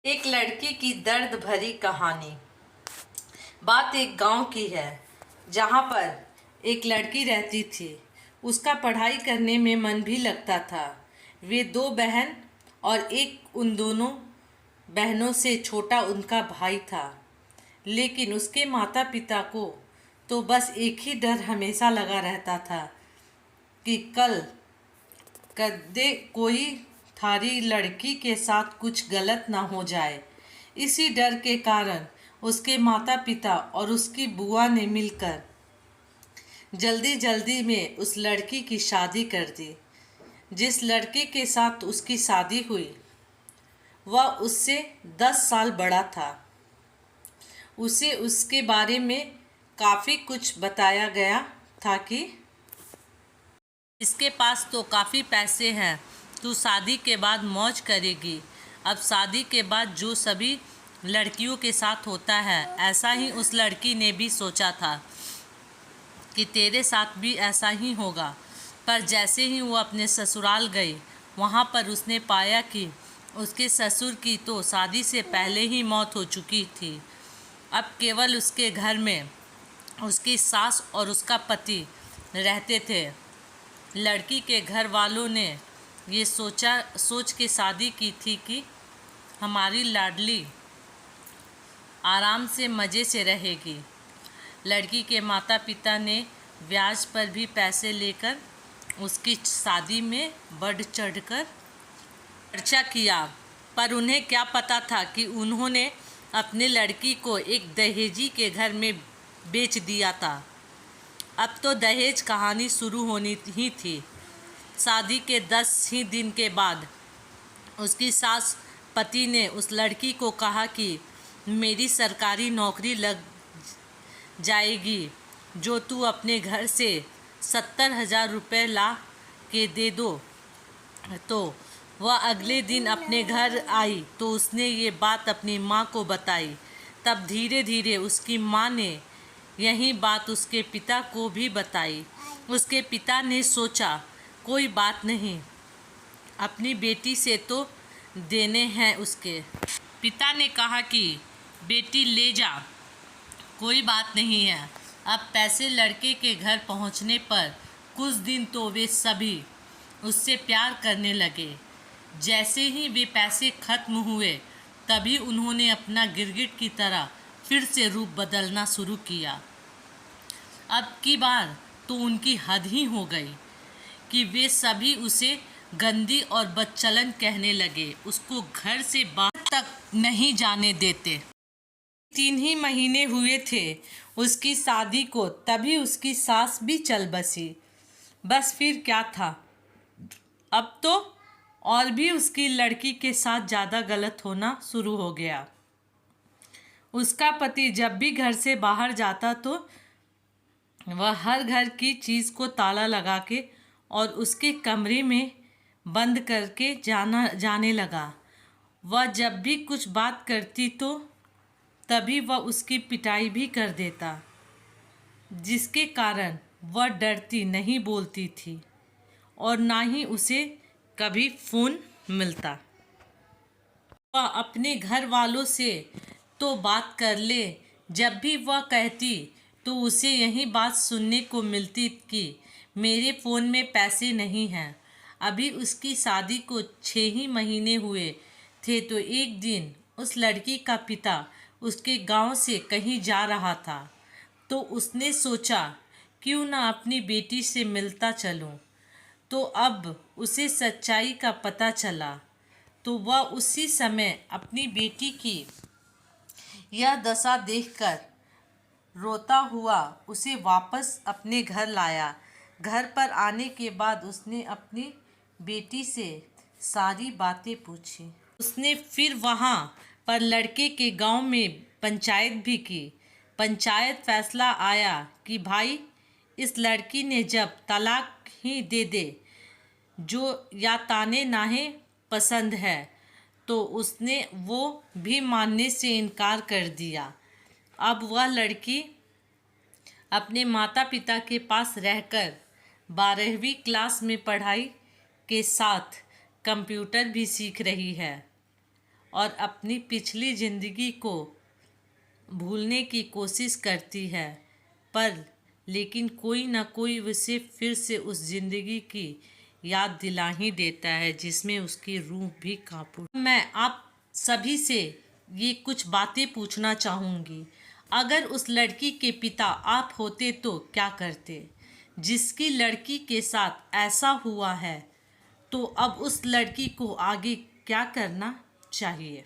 एक लड़की की दर्द भरी कहानी। बात एक गांव की है जहां पर एक लड़की रहती थी। उसका पढ़ाई करने में मन भी लगता था। वे दो बहन और एक उन दोनों बहनों से छोटा उनका भाई था। लेकिन उसके माता पिता को तो बस एक ही डर हमेशा लगा रहता था कि कल कदे कोई थारी लड़की के साथ कुछ गलत ना हो जाए। इसी डर के कारण उसके माता पिता और उसकी बुआ ने मिलकर जल्दी जल्दी में उस लड़की की शादी कर दी। जिस लड़के के साथ उसकी शादी हुई वह उससे 10 साल बड़ा था। उसे उसके बारे में काफ़ी कुछ बताया गया था कि इसके पास तो काफ़ी पैसे हैं, तू शादी के बाद मौज करेगी। अब शादी के बाद जो सभी लड़कियों के साथ होता है, ऐसा ही उस लड़की ने भी सोचा था कि तेरे साथ भी ऐसा ही होगा। पर जैसे ही वो अपने ससुराल गई, वहाँ पर उसने पाया कि उसके ससुर की तो शादी से पहले ही मौत हो चुकी थी। अब केवल उसके घर में उसकी सास और उसका पति रहते थे। लड़की के घर वालों ने ये सोच के शादी की थी कि हमारी लाडली आराम से मज़े से रहेगी। लड़की के माता पिता ने ब्याज पर भी पैसे लेकर उसकी शादी में बढ़ चढ़कर खर्चा किया। पर उन्हें क्या पता था कि उन्होंने अपने लड़की को एक दहेजी के घर में बेच दिया था। अब तो दहेज कहानी शुरू होनी ही थी। शादी के 10 ही दिन के बाद उसकी सास पति ने उस लड़की को कहा कि मेरी सरकारी नौकरी लग जाएगी जो तू अपने घर से 70,000 रुपये ला के दे दो। तो वह अगले दिन अपने घर आई तो उसने ये बात अपनी माँ को बताई। तब धीरे धीरे उसकी माँ ने यही बात उसके पिता को भी बताई। उसके पिता ने सोचा कोई बात नहीं, अपनी बेटी से तो देने हैं। उसके पिता ने कहा कि बेटी ले जा, कोई बात नहीं है। अब पैसे लड़के के घर पहुंचने पर कुछ दिन तो वे सभी उससे प्यार करने लगे। जैसे ही वे पैसे खत्म हुए तभी उन्होंने अपना गिरगिट की तरह फिर से रूप बदलना शुरू किया। अब की बार तो उनकी हद ही हो गई कि वे सभी उसे गंदी और बदचलन कहने लगे। उसको घर से बाहर तक नहीं जाने देते। 3 ही महीने हुए थे उसकी शादी को, तभी उसकी सास भी चल बसी। बस फिर क्या था, अब तो और भी उसकी लड़की के साथ ज़्यादा गलत होना शुरू हो गया। उसका पति जब भी घर से बाहर जाता तो वह हर घर की चीज़ को ताला लगा के और उसके कमरे में बंद करके जाने लगा। वह जब भी कुछ बात करती तो तभी वह उसकी पिटाई भी कर देता, जिसके कारण वह डरती नहीं बोलती थी और ना ही उसे कभी फ़ोन मिलता। वह अपने घर वालों से तो बात कर ले, जब भी वह कहती तो उसे यही बात सुनने को मिलती कि मेरे फ़ोन में पैसे नहीं हैं। अभी उसकी शादी को 6 ही महीने हुए थे तो एक दिन उस लड़की का पिता उसके गांव से कहीं जा रहा था तो उसने सोचा क्यों ना अपनी बेटी से मिलता चलूं। तो अब उसे सच्चाई का पता चला तो वह उसी समय अपनी बेटी की यह दशा देखकर रोता हुआ उसे वापस अपने घर लाया। घर पर आने के बाद उसने अपनी बेटी से सारी बातें पूछी। उसने फिर वहाँ पर लड़के के गांव में पंचायत भी की। पंचायत फैसला आया कि भाई इस लड़की ने जब तलाक ही दे दे, जो या ताने नाहे पसंद है, तो उसने वो भी मानने से इनकार कर दिया। अब वह लड़की अपने माता पिता के पास रहकर 12वीं क्लास में पढ़ाई के साथ कंप्यूटर भी सीख रही है और अपनी पिछली ज़िंदगी को भूलने की कोशिश करती है, पर लेकिन कोई ना कोई उसे फिर से उस ज़िंदगी की याद दिला ही देता है जिसमें उसकी रूह भी कांप उठी। मैं आप सभी से ये कुछ बातें पूछना चाहूँगी। अगर उस लड़की के पिता आप होते तो क्या करते? जिसकी लड़की के साथ ऐसा हुआ है, तो अब उस लड़की को आगे क्या करना चाहिए?